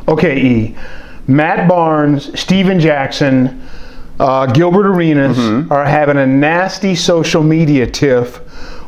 Okay, E. Matt Barnes, Steven Jackson, Gilbert Arenas are having a nasty social media tiff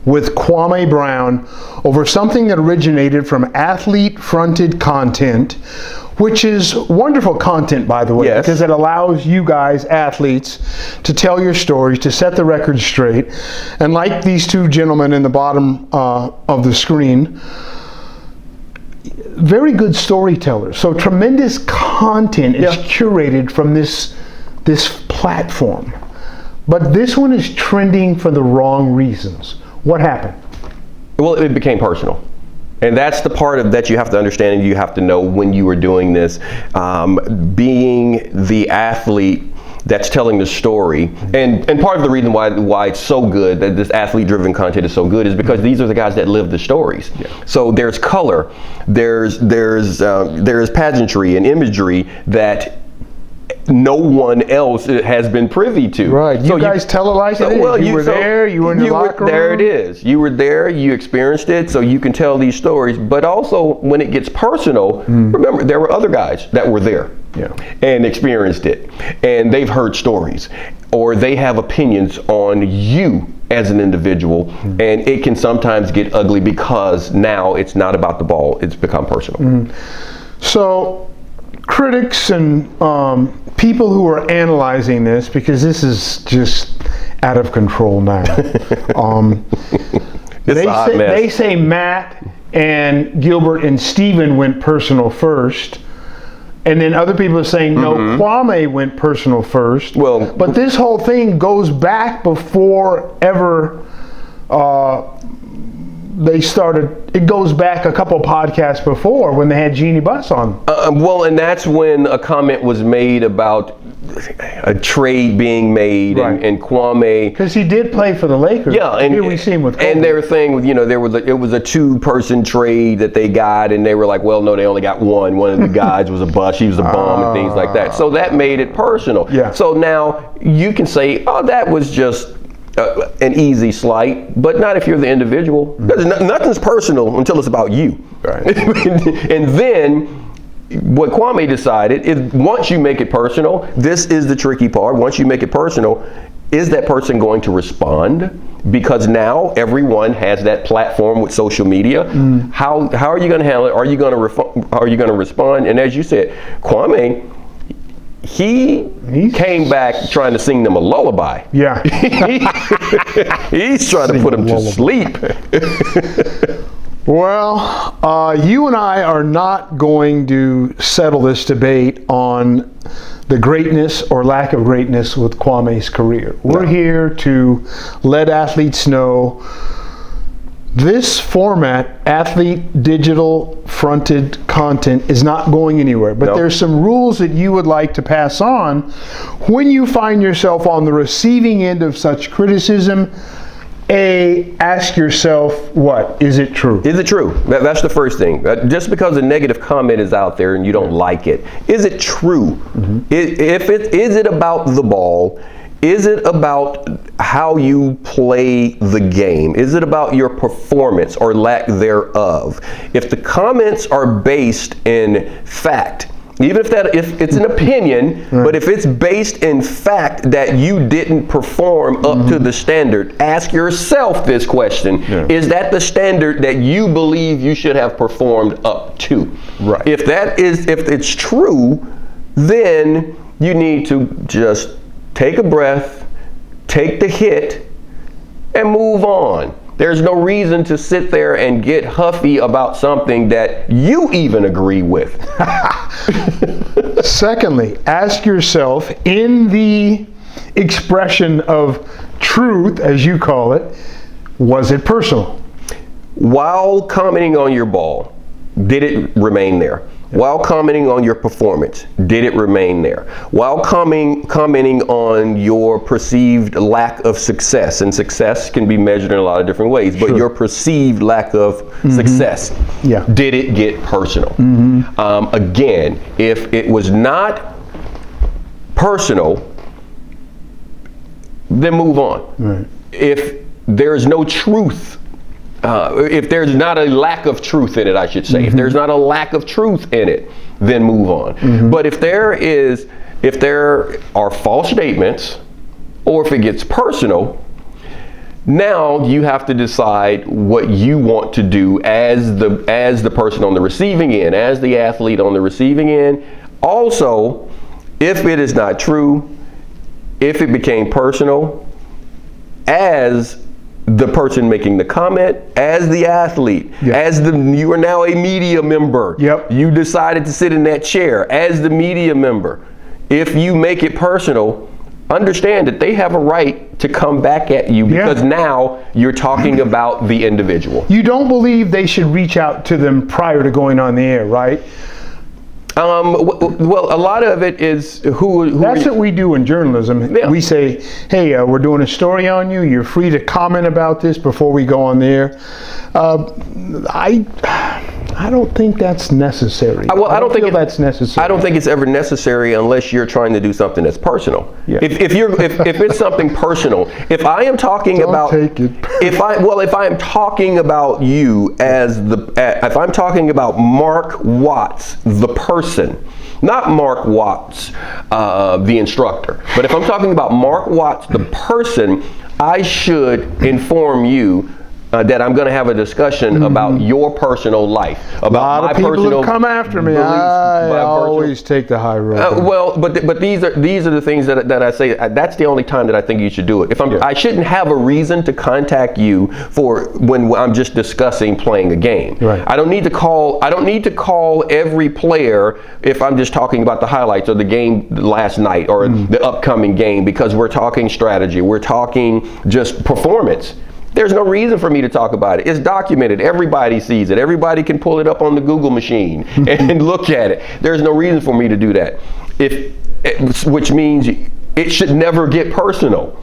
with Kwame Brown over something that originated from athlete-fronted content, which is wonderful content, by the way, Yes. because it allows you guys, athletes, to tell your stories, to set the record straight. And like these two gentlemen in the bottom of the screen, very good storytellers. So tremendous content is curated from this platform. But this one is trending for the wrong reasons. What happened? Well, it became personal. And that's the part of that you have to understand and you have to know when you were doing this. Being the athlete that's telling the story, and part of the reason why it's so good, that this athlete-driven content is so good, is because these are the guys that live the stories. Yeah. So there's color, there's pageantry and imagery that no one else has been privy to. Right. You guys tell it like it is. Well, you were there, you were in the locker room. There it is. You were there, you experienced it, so you can tell these stories. But also, when it gets personal, remember, there were other guys that were there and experienced it. And they've heard stories, or they have opinions on you as an individual, and it can sometimes get ugly because now it's not about the ball, it's become personal. So, critics and people who are analyzing this, because this is just out of control now. They say Matt and Gilbert and Steven went personal first, and then other people are saying no, Kwame went personal first. Well, but this whole thing goes back before ever they started. It goes back a couple podcasts before when they had Jeannie Buss on. Well, and that's when a comment was made about a trade being made, and Kwame, because he did play for the Lakers. Yeah, and here we see him with Kobe. And they were saying, it was a two-person trade that they got, and they were like, well, no, they only got one. One of the guys was a bust, he was a bum, and things like that. So that made it personal. Yeah. So now you can say, oh, that was just an easy slight, but not if you're the individual. Nothing's personal until it's about you. Right. And then what Kwame decided is, once you make it personal, this is the tricky part. Once you make it personal, is that person going to respond? Because now everyone has that platform with social media. How are you going to handle it? Are you going to respond? And as you said, Kwame, he came back trying to sing them a lullaby. Yeah. He's trying to put them to sleep. Well, you and I are not going to settle this debate on the greatness or lack of greatness with Kwame's career. We're here to let athletes know this format, athlete digital fronted content, is not going anywhere. But there's some rules that you would like to pass on when you find yourself on the receiving end of such criticism. Ask yourself, what? Is it true? Is it true? That's the first thing. Just because a negative comment is out there and you don't like it, is it true? Is it about the ball? Is it about how you play the game? Is it about your performance or lack thereof? If the comments are based in fact, even if it's an opinion, but if it's based in fact that you didn't perform up to the standard, ask yourself this question: is that the standard that you believe you should have performed up to? Right. If it's true, then you need to just take a breath, take the hit, and move on. There's no reason to sit there and get huffy about something that you even agree with. Secondly, ask yourself, in the expression of truth, as you call it, was it personal? While commenting on your ball, did it remain there? While commenting on your performance, did it remain there? While commenting on your perceived lack of success, and success can be measured in a lot of different ways, but your perceived lack of success, did it get personal? Again, if it was not personal, then move on. Right. If there's no truth, if there's not a lack of truth in it, I should say, if there's not a lack of truth in it, then move on. But if there are false statements, or if it gets personal, now you have to decide what you want to do as the person on the receiving end, as the athlete on the receiving end. Also, if it is not true, if it became personal, as the person making the comment, as the athlete, you are now a media member. You decided to sit in that chair as the media member. If you make it personal, understand that they have a right to come back at you, because now you're talking about the individual. You don't believe they should reach out to them prior to going on the air, right? Well, a lot of it is who That's what we do in journalism. We say, hey, we're doing a story on you. You're free to comment about this before we go on the air. I don't think that's necessary. I don't think that's necessary. I don't think it's ever necessary unless you're trying to do something that's personal. If it's something personal, if I am talking if I am talking about you if I'm talking about Mark Watts, the person, not Mark Watts, the instructor, but if I'm talking about Mark Watts, the person, I should inform you that I'm going to have a discussion about your personal life, about my personal. A lot of people have come after me. I always take the high road. Well, but these are the things that I say. That's the only time that I think you should do it. I shouldn't have a reason to contact you for when I'm just discussing playing a game. Right. I don't need to call every player if I'm just talking about the highlights of the game last night or the upcoming game, because we're talking strategy. We're talking just performance. There's no reason for me to talk about it. It's documented. Everybody sees it. Everybody can pull it up on the Google machine and look at it. There's no reason for me to do that. Which means it should never get personal.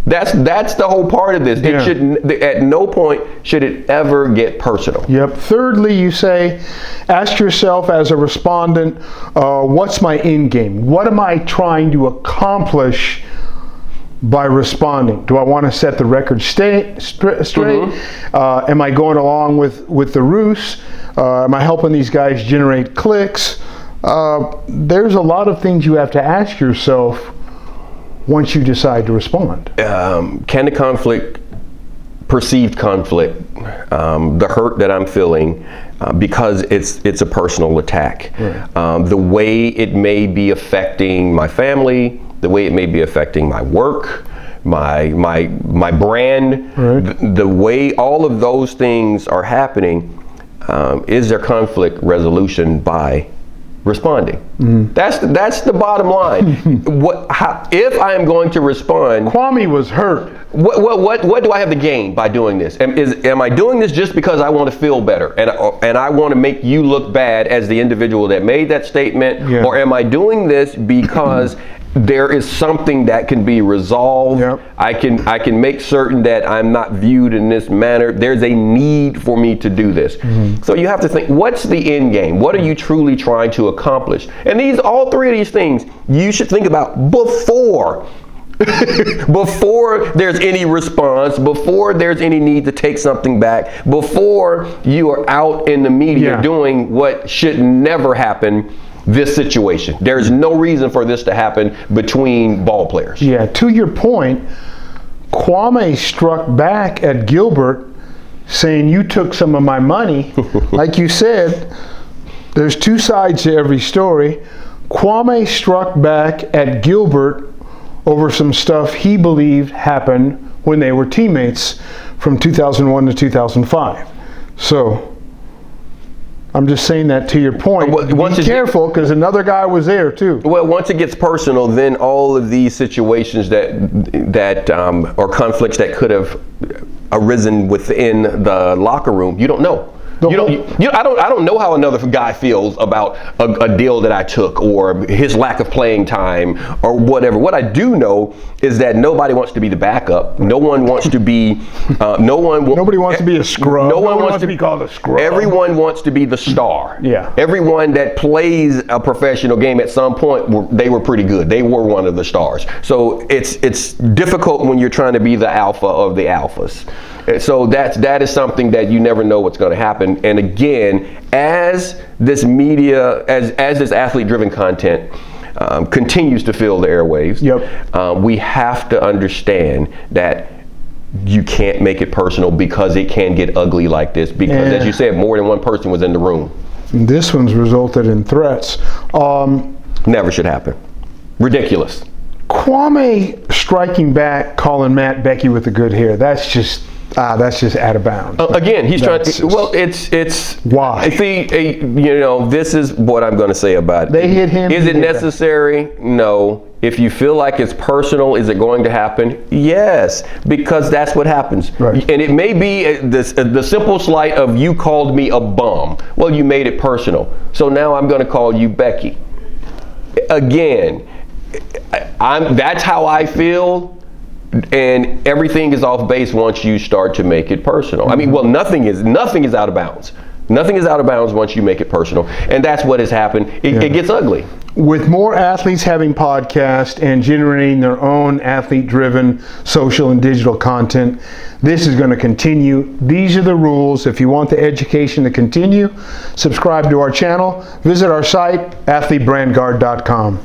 That's the whole part of this. It should, at no point should it ever get personal. Thirdly, you say, ask yourself as a respondent, what's my end game? What am I trying to accomplish by responding? Do I want to set the record straight? Am I going along with the ruse? Am I helping these guys generate clicks? There's a lot of things you have to ask yourself once you decide to respond. Can the conflict, perceived conflict, the hurt that I'm feeling, because it's a personal attack, the way it may be affecting my family, the way it may be affecting my work, my brand, the way all of those things are happening, is there conflict resolution by responding? That's the bottom line. If I am going to respond? Kwame was hurt. What do I have to gain by doing this? Am I doing this just because I want to feel better and I want to make you look bad as the individual that made that statement, or am I doing this because there is something that can be resolved? I can make certain that I'm not viewed in this manner. There's a need for me to do this. So you have to think, what's the end game? What are you truly trying to accomplish? And all three of these things you should think about before there's any response, before there's any need to take something back, before you are out in the media doing what should never happen. This situation, there's no reason for this to happen between ball players. To your point, Kwame struck back at Gilbert saying, you took some of my money. Like you said, there's two sides to every story. Kwame struck back at Gilbert over some stuff he believed happened when they were teammates from 2001 to 2005. So I'm just saying that to your point. Be careful, because another guy was there too. Well, once it gets personal, then all of these situations that or conflicts that could have arisen within the locker room, you don't know. I don't know how another guy feels about a deal that I took, or his lack of playing time, or whatever. What I do know is that nobody wants to be the backup. No one wants to be. Nobody wants to be a scrub. No one wants to be called a scrub. Everyone wants to be the star. Everyone that plays a professional game at some point, they were pretty good. They were one of the stars. So it's difficult when you're trying to be the alpha of the alphas. So that is something that you never know what's going to happen. And again, as this media, as this athlete-driven content continues to fill the airwaves, we have to understand that you can't make it personal, because it can get ugly like this. Because as you said, more than one person was in the room. This one's resulted in threats. Never should happen. Ridiculous. Kwame striking back, calling Matt Becky with the good hair. That's just out of bounds. Again, he's trying to. Well, it's why. See, this is what I'm going to say about it. They hit him. Is it necessary? No. If you feel like it's personal, is it going to happen? Yes, because that's what happens. Right. And it may be the simple slight of, you called me a bum. Well, you made it personal. So now I'm going to call you Becky. Again, that's how I feel. And everything is off base once you start to make it personal. I mean, well, nothing is out of bounds. Nothing is out of bounds once you make it personal. And that's what has happened. It gets ugly. With more athletes having podcasts and generating their own athlete-driven social and digital content, this is going to continue. These are the rules. If you want the education to continue, subscribe to our channel. Visit our site, athletebrandguard.com.